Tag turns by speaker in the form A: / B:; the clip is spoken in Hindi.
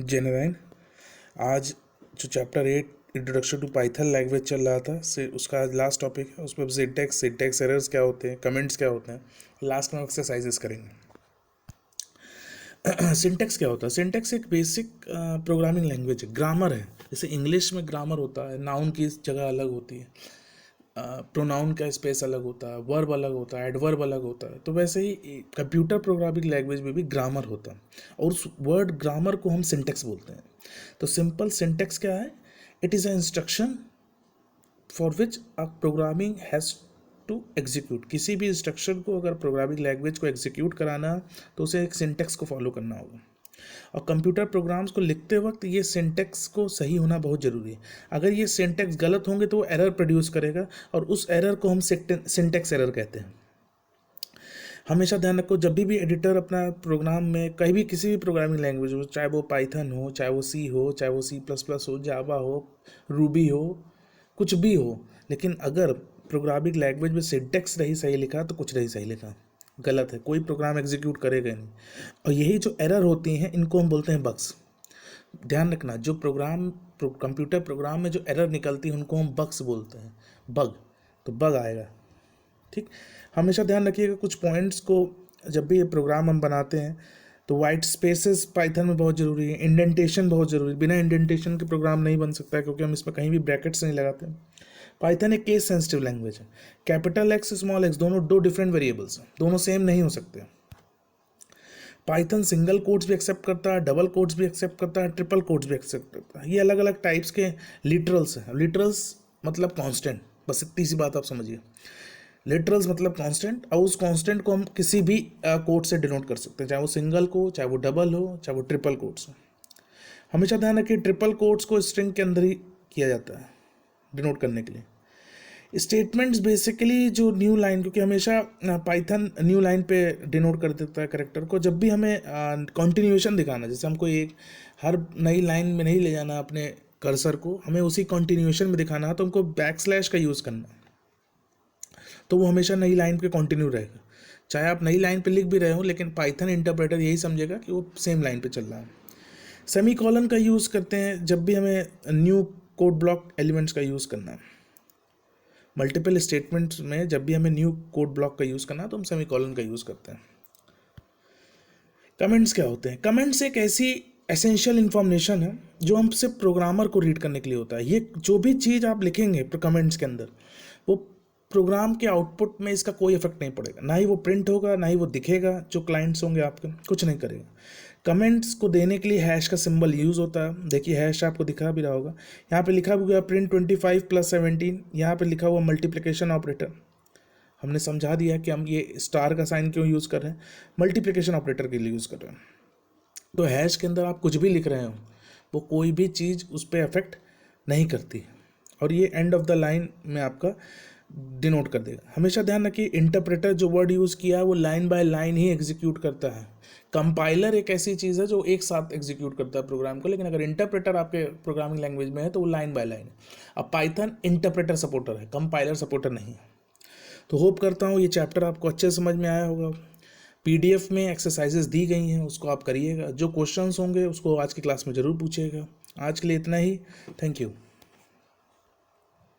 A: जय नारायण। आज जो chapter 8 introduction to Python language चल रहा था से उसका आज लास्ट टॉपिक है। उसमें सिंटैक्स एरर्स क्या होते हैं, कमेंट्स क्या होते हैं, लास्ट में एक्सरसाइजेस करेंगे। सिंटैक्स क्या होता है? सिंटैक्स एक बेसिक प्रोग्रामिंग लैंग्वेज है, ग्रामर है। जैसे इंग्लिश में ग्रामर होता है, नाउन की जगह अलग होती है, प्रोनाउन का स्पेस अलग होता है, वर्ब अलग होता है, एडवर्ब अलग होता है। तो वैसे ही कंप्यूटर प्रोग्रामिंग लैंग्वेज में भी ग्रामर होता है और उस वर्ड ग्रामर को हम सिंटैक्स बोलते हैं। तो सिंपल सिंटैक्स क्या है? It is a instruction for which a programming has to execute. किसी भी इंस्ट्रक्शन को अगर प्रोग्रामिंग लैंग्वेज को एग्जीक्यूट कराना तो उसे एक सिंटैक्स को फॉलो करना होगा। और कंप्यूटर प्रोग्राम्स को लिखते वक्त ये सिंटैक्स को सही होना बहुत ज़रूरी है। अगर ये सिंटैक्स गलत होंगे तो वो एरर प्रोड्यूस करेगा और उस एरर को हम सिंटैक्स एरर कहते हैं। हमेशा ध्यान रखो, जब भी एडिटर अपना प्रोग्राम में कहीं भी किसी भी प्रोग्रामिंग लैंग्वेज हो, चाहे वो पाइथन हो, चाहे वो सी हो, चाहे वो C++ हो, जावा हो, रूबी हो, कुछ भी हो, लेकिन अगर प्रोग्रामिंग लैंग्वेज में सिंटैक्स नहीं सही लिखा तो कुछ नहीं सही लिखा, गलत है, कोई प्रोग्राम एग्जीक्यूट करेगा नहीं। और यही जो एरर होती हैं इनको हम बोलते हैं बग्स। ध्यान रखना, जो कंप्यूटर प्रोग्राम में जो एरर निकलती है उनको हम बग्स बोलते हैं। बग, तो बग आएगा। ठीक, हमेशा ध्यान रखिएगा कुछ पॉइंट्स को। जब भी ये प्रोग्राम हम बनाते हैं तो वाइट स्पेसेस पाइथन में बहुत ज़रूरी है, इंडेंटेशन बहुत ज़रूरी है। बिना इंडेंटेशन के प्रोग्राम नहीं बन सकता है क्योंकि हम इसमें कहीं भी ब्रैकेट्स नहीं लगाते हैं। पाइथन एक केस सेंसिटिव लैंग्वेज है। कैपिटल एक्स स्मॉल एक्स दोनों दो डिफरेंट वेरिएबल्स हैं, दोनों सेम नहीं हो सकते। पाइथन सिंगल कोट्स भी एक्सेप्ट करता है, डबल कोट्स भी एक्सेप्ट करता है, ट्रिपल कोट्स भी एक्सेप्ट करता है। ये अलग अलग टाइप्स के लिटरल्स हैं। लिटरल्स मतलब कांस्टेंट, बस इतनी सी बात आप समझिए। लिटरल्स मतलब कांस्टेंट, और उस कांस्टेंट को हम किसी भी कोट से डिनोट कर सकते हैं, चाहे वो सिंगल को, चाहे वो डबल हो, चाहे वो ट्रिपल कोट्स हो। हमेशा ध्यान रखिए ट्रिपल कोट्स को स्ट्रिंग के अंदर ही किया जाता है डिनोट करने के लिए। स्टेटमेंट्स बेसिकली जो न्यू लाइन, क्योंकि हमेशा पाइथन न्यू लाइन पे डिनोट कर देता है कैरेक्टर को। जब भी हमें कंटिन्यूएशन दिखाना, जैसे हमको एक हर नई लाइन में नहीं ले जाना अपने कर्सर को, हमें उसी कंटिन्यूएशन में दिखाना है तो हमको बैकस्लैश का यूज़ करना है, तो वो हमेशा नई लाइन पे कंटिन्यू रहेगा। चाहे आप नई लाइन पे लिख भी रहे हो लेकिन पाइथन इंटरप्रेटर यही समझेगा कि वो सेम लाइन पे चल रहा है। सेमी कॉलन का यूज़ करते हैं जब भी हमें न्यू कोड ब्लॉक एलिमेंट्स का यूज़ करना है। मल्टीपल स्टेटमेंट्स में जब भी हमें न्यू कोड ब्लॉक का यूज़ करना है तो हम सेमी कॉलन का यूज़ करते हैं। कमेंट्स क्या होते हैं? कमेंट्स एक ऐसी एसेंशियल इन्फॉर्मेशन है जो हम सिर्फ प्रोग्रामर को रीड करने के लिए होता है। ये जो भी चीज़ आप लिखेंगे कमेंट्स के अंदर, वो प्रोग्राम के आउटपुट में इसका कोई इफेक्ट नहीं पड़ेगा, ना ही वो प्रिंट होगा, ना ही वो दिखेगा। जो क्लाइंट्स होंगे आपके, कुछ नहीं करेगा। कमेंट्स को देने के लिए हैश का सिंबल यूज़ होता है। देखिए हैश आपको दिखा भी रहा होगा, यहाँ पे लिखा भी हुआ प्रिंट 25 + 17, यहाँ पे लिखा हुआ मल्टीप्लिकेशन ऑपरेटर। हमने समझा दिया कि हम ये स्टार का साइन क्यों यूज़ कर रहे हैं, मल्टीप्लिकेशन ऑपरेटर के लिए यूज़ कर रहे हैं। तो हैश के अंदर आप कुछ भी लिख रहे हो, वो कोई भी चीज़ उस पर अफेक्ट नहीं करती, और ये एंड ऑफ द लाइन में आपका डिनोट कर देगा। हमेशा ध्यान रखिए इंटरप्रेटर जो वर्ड यूज़ किया है वो line by line he execute करता है। कंपाइलर एक ऐसी चीज़ है जो एक साथ एग्जीक्यूट करता है प्रोग्राम को, लेकिन अगर इंटरप्रेटर आपके प्रोग्रामिंग लैंग्वेज में है तो वो लाइन बाय लाइन है। अब पाइथन इंटरप्रेटर सपोर्टर है, कंपाइलर सपोर्टर नहीं है। तो होप करता हूँ ये चैप्टर आपको अच्छे समझ में आया होगा। PDF में एक्सरसाइजेस दी गई हैं, उसको आप करिएगा। जो क्वेश्चंस होंगे उसको आज की क्लास में ज़रूर पूछिएगा। आज के लिए इतना ही। Thank you.